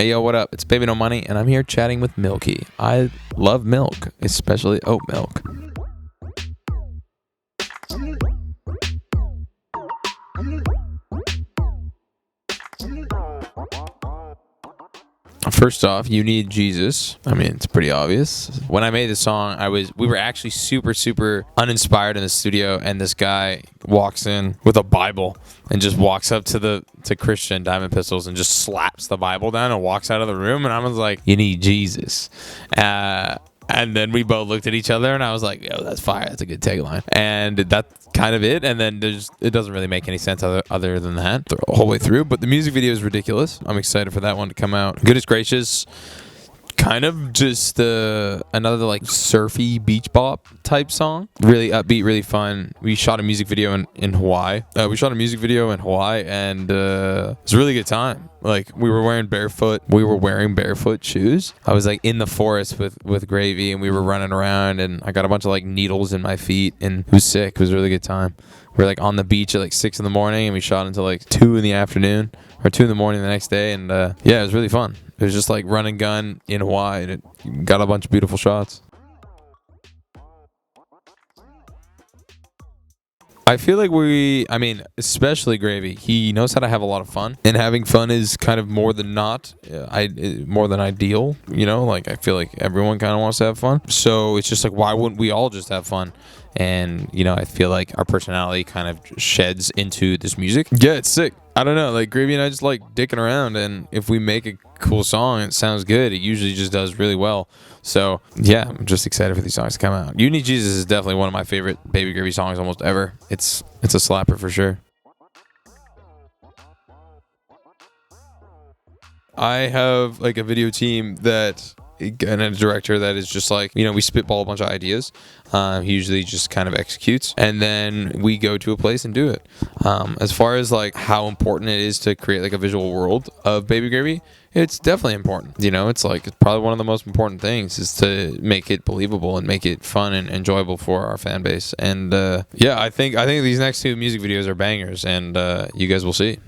Hey yo, what up? It's Bbno Money, and I'm here chatting with Milky. I love milk, especially oat milk. First off, you need Jesus. I mean, it's pretty obvious. When I made this song, we were actually super uninspired in the studio, and this guy walks in with a Bible and just walks up to Christian Diamond Pistols and just slaps the Bible down and walks out of the room. And I was like, you need Jesus. And then we both looked at each other, and I was like, yo, that's fire. That's a good tagline. And that's kind of it. And then it doesn't really make any sense other than that the whole way through. But the music video is ridiculous. I'm excited for that one to come out. Goodness gracious. Kind of just another like surfy beach bop type song. Really upbeat, really fun. We shot a music video in Hawaii. And it was a really good time. Like we were wearing barefoot shoes. I was like in the forest with Gravy, and we were running around, and I got a bunch of like needles in my feet, and it was sick. It was a really good time. We were like on the beach at like 6 a.m, and we shot until like 2 p.m. or 2 a.m. the next day, and yeah, it was really fun. It was just like run and gun in Hawaii, and it got a bunch of beautiful shots. I feel like especially Gravy, he knows how to have a lot of fun, and having fun is kind of more than ideal, you know? Like, I feel like everyone kind of wants to have fun. So it's just like, why wouldn't we all just have fun? And, you know, I feel like our personality kind of sheds into this music. Yeah, it's sick. I don't know, like Gravy and I just like dicking around, and if we make a cool song and it sounds good, it usually just does really well. So yeah, I'm just excited for these songs to come out. You Need Jesus is definitely one of my favorite Baby Gravy songs almost ever. It's a slapper for sure. I have like a video team and a director that is just like, you know, we spitball a bunch of ideas. He usually just kind of executes, and then we go to a place and do it. As far as like how important it is to create like a visual world of Baby Gravy, it's definitely important. You know, it's probably one of the most important things is to make it believable and make it fun and enjoyable for our fan base. And yeah, I think these next 2 music videos are bangers, and you guys will see.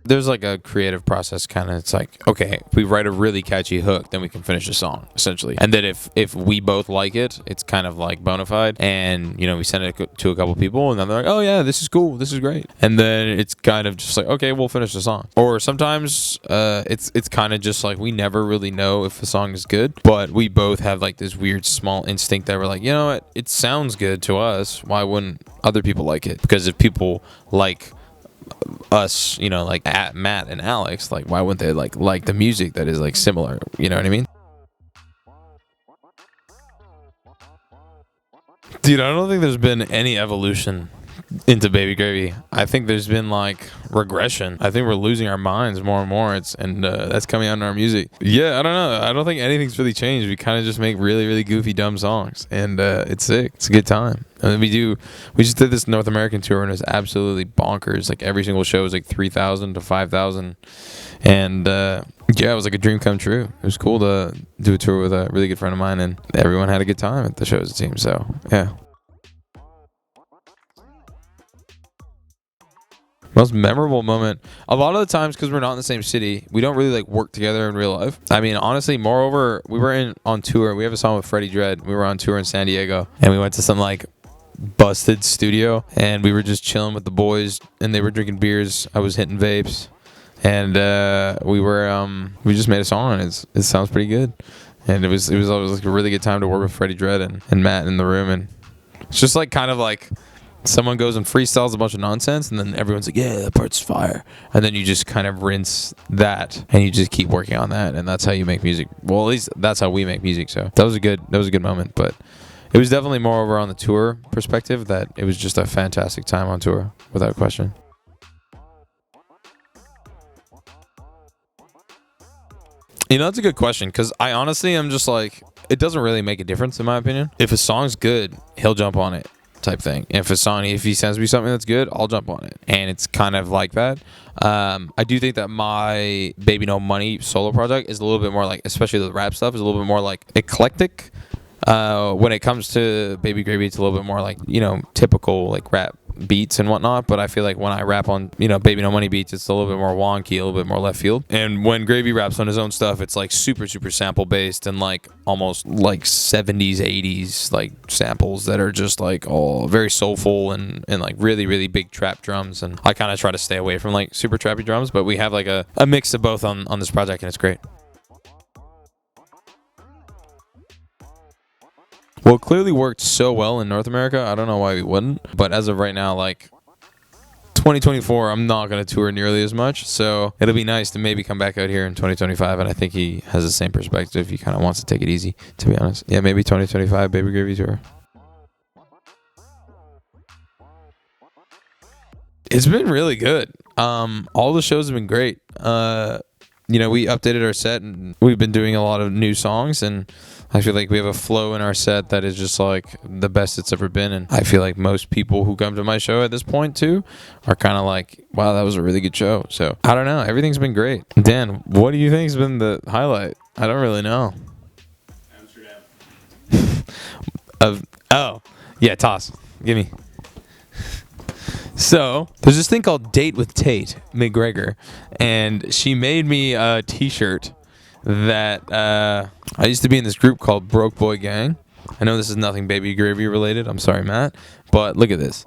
There's like a creative process kind of. It's like, okay, if we write a really catchy hook, then we can finish the song essentially. And then if we both like it, it's kind of like bona fide, and you know, we send it to a couple people, and then they're like, oh yeah, this is cool, this is great. And then it's kind of just like, okay, we'll finish the song. Or sometimes it's kind of just like we never really know if a song is good, but we both have like this weird small instinct that we're like, you know what, it sounds good to us, why wouldn't other people like it? Because if people like us, you know, like at Matt and Alex, like why wouldn't they like the music that is like similar, you know what I mean? Dude, I don't think there's been any evolution into Baby Gravy. I think there's been like regression. I think we're losing our minds more and more. That's coming out in our music. Yeah, I don't know. I don't think anything's really changed. We kind of just make really goofy, dumb songs, and it's sick. It's a good time. And then we just did this North American tour, and it was absolutely bonkers. Like every single show was like 3,000 to 5,000, and yeah, it was like a dream come true. It was cool to do a tour with a really good friend of mine, and everyone had a good time at the shows, it seems. So yeah. Most memorable moment, a lot of the times, because we're not in the same city, we don't really like work together in real life. I mean, honestly, moreover, we were on tour. We have a song with Freddie Dredd. We were on tour in San Diego, and we went to some like busted studio, and we were just chilling with the boys, and they were drinking beers. I was hitting vapes, and we just made a song, and it sounds pretty good. And it was always like a really good time to work with Freddie Dredd and Matt in the room, and it's just like kind of like someone goes and freestyles a bunch of nonsense, and then everyone's like, yeah, that part's fire. And then you just kind of rinse that, and you just keep working on that, and that's how you make music. Well, at least that's how we make music. So that was a good moment. But it was definitely more over on the tour perspective that it was just a fantastic time on tour, without question. You know, that's a good question, because I honestly am just like, it doesn't really make a difference in my opinion. If a song's good, he'll jump on it, type thing. If he sends me something that's good, I'll jump on it, and it's kind of like that. I do think that my Bbno Money solo project is a little bit more like, especially the rap stuff, is a little bit more like eclectic. When it comes to Baby Gravy, it's a little bit more like, you know, typical like rap beats and whatnot, but I feel like when I rap on, Bbno Money beats, it's a little bit more wonky, a little bit more left field. And when Gravy raps on his own stuff, it's like super, super sample based and like almost like 70s, 80s like samples that are just like all very soulful and like really, really big trap drums. And I kind of try to stay away from like super trappy drums, but we have like a mix of both on this project, and it's great. Well, it clearly worked so well in North America. I don't know why we wouldn't. But as of right now, like 2024, I'm not going to tour nearly as much. So it'll be nice to maybe come back out here in 2025. And I think he has the same perspective. He kind of wants to take it easy, to be honest. Yeah, maybe 2025 Baby Gravy tour. It's been really good. All the shows have been great. We updated our set and we've been doing a lot of new songs, and I feel like we have a flow in our set that is just like the best it's ever been. And I feel like most people who come to my show at this point too are kind of like, wow, that was a really good show. So I don't know. Everything's been great. Dan, what do you think has been the highlight? I don't really know. Amsterdam. Yeah, toss. Give me. So, there's this thing called Date with Tate McGregor, and she made me a t-shirt that I used to be in this group called Broke Boy Gang. I know this is nothing Baby Gravy related. I'm sorry, Matt. But look at this.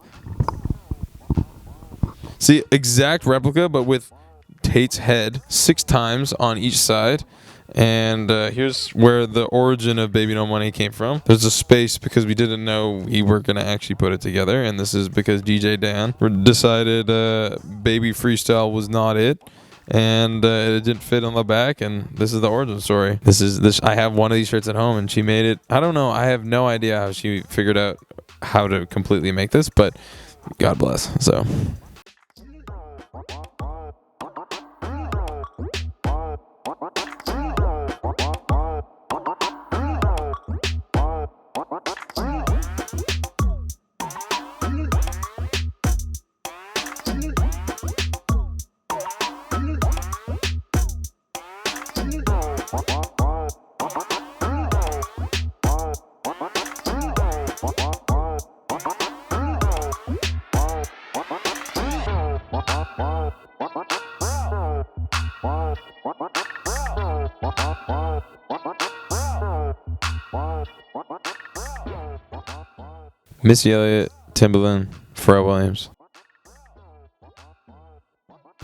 See, exact replica, but with Tate's head 6 times on each side. And here's where the origin of Bbno Money came from. There's a space because we didn't know we were going to actually put it together. And this is because DJ Dan decided Baby Freestyle was not it. And it didn't fit on the back. And this is the origin story. I have one of these shirts at home and she made it. I don't know. I have no idea how she figured out how to completely make this. But God bless. So... Missy Elliott, Timbaland, Pharrell Williams.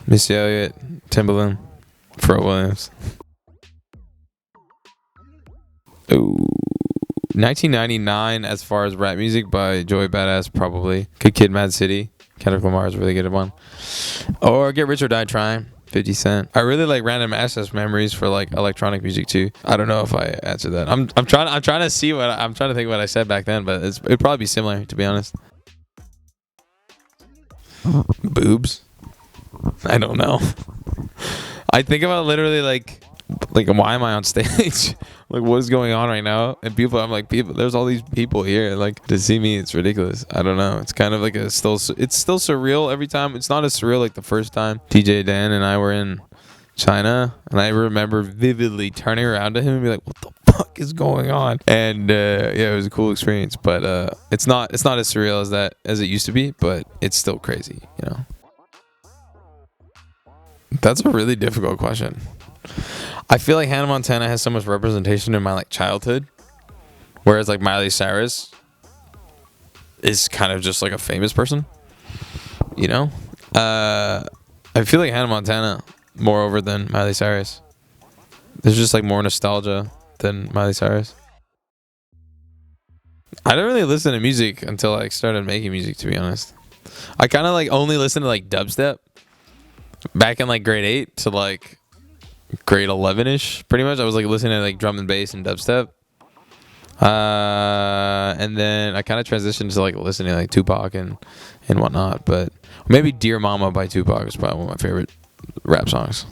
Missy Elliott, Timbaland, Pharrell Williams. Ooh. 1999 as far as rap music by Joey Badass, probably. Good Kid, Mad City. Kendrick Lamar is a really good one. Or Get Rich or Die Trying. 50 Cent. I really like Random Access Memories for like electronic music too. I don't know if I answered that. I'm trying to see what I'm trying to think what I said back then, but it'd probably be similar, to be honest. Boobs. I don't know. I think about literally like why am I on stage? Like what is going on right now? And I'm like, there's all these people here. Like to see me, it's ridiculous. I don't know. It's kind of like it's still surreal every time. It's not as surreal like the first time DJ Dan and I were in China, and I remember vividly turning around to him and be like, what the fuck is going on? And it was a cool experience, but it's not as surreal as it used to be, but it's still crazy, That's a really difficult question. I feel like Hannah Montana has so much representation in my like childhood, whereas like Miley Cyrus is kind of just like a famous person, I feel like Hannah Montana moreover than Miley Cyrus. There's just like more nostalgia than Miley Cyrus. I didn't really listen to music until I started making music, to be honest. I kind of like only listened to like dubstep back in like grade 8 to like grade 11ish, pretty much. I was like listening to like drum and bass and dubstep, and then I kind of transitioned to like listening to like Tupac and whatnot. But maybe Dear Mama by Tupac is probably one of my favorite rap songs.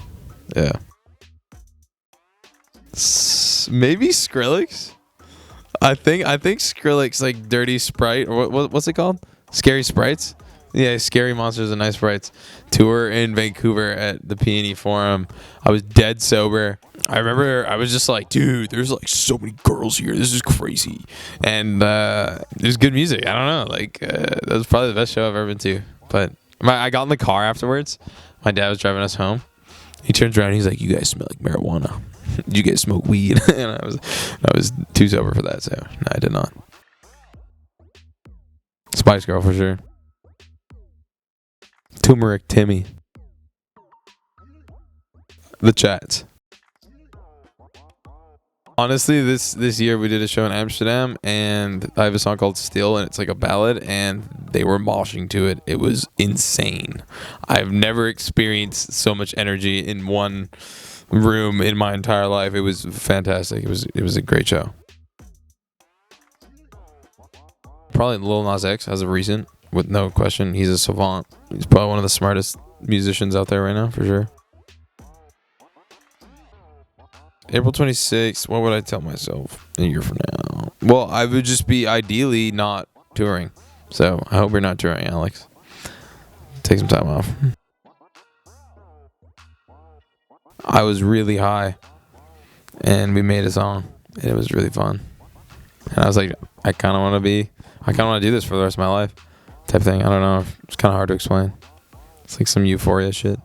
Yeah. Maybe Skrillex. I think Skrillex, like Dirty Sprite, or what's it called? Scary Sprites. Yeah, Scary Monsters and Nice Sprites tour in Vancouver at the Peony Forum. I was dead sober. I remember I was just like, dude, there's like so many girls here. This is crazy. And there's good music. I don't know. Like, that was probably the best show I've ever been to. But I got in the car afterwards. My dad was driving us home. He turns around and he's like, you guys smell like marijuana. You guys smoke weed. And I was too sober for that, so no, I did not. Spice Girl for sure. Turmeric Timmy. The Chats. Honestly, this year we did a show in Amsterdam, and I have a song called Still, and it's like a ballad, and they were moshing to it. It was insane. I've never experienced so much energy in one room in my entire life. It was fantastic. It was a great show. Probably Lil Nas X as of recent, with no question. He's a savant. He's probably one of the smartest musicians out there right now, for sure. April 26th, what would I tell myself a year from now? Well, I would just be ideally not touring. So I hope you're not touring, Alex. Take some time off. I was really high, and we made a song, and it was really fun. And I was like, I kind of want to do this for the rest of my life type thing. I don't know. It's kind of hard to explain. It's like some euphoria shit.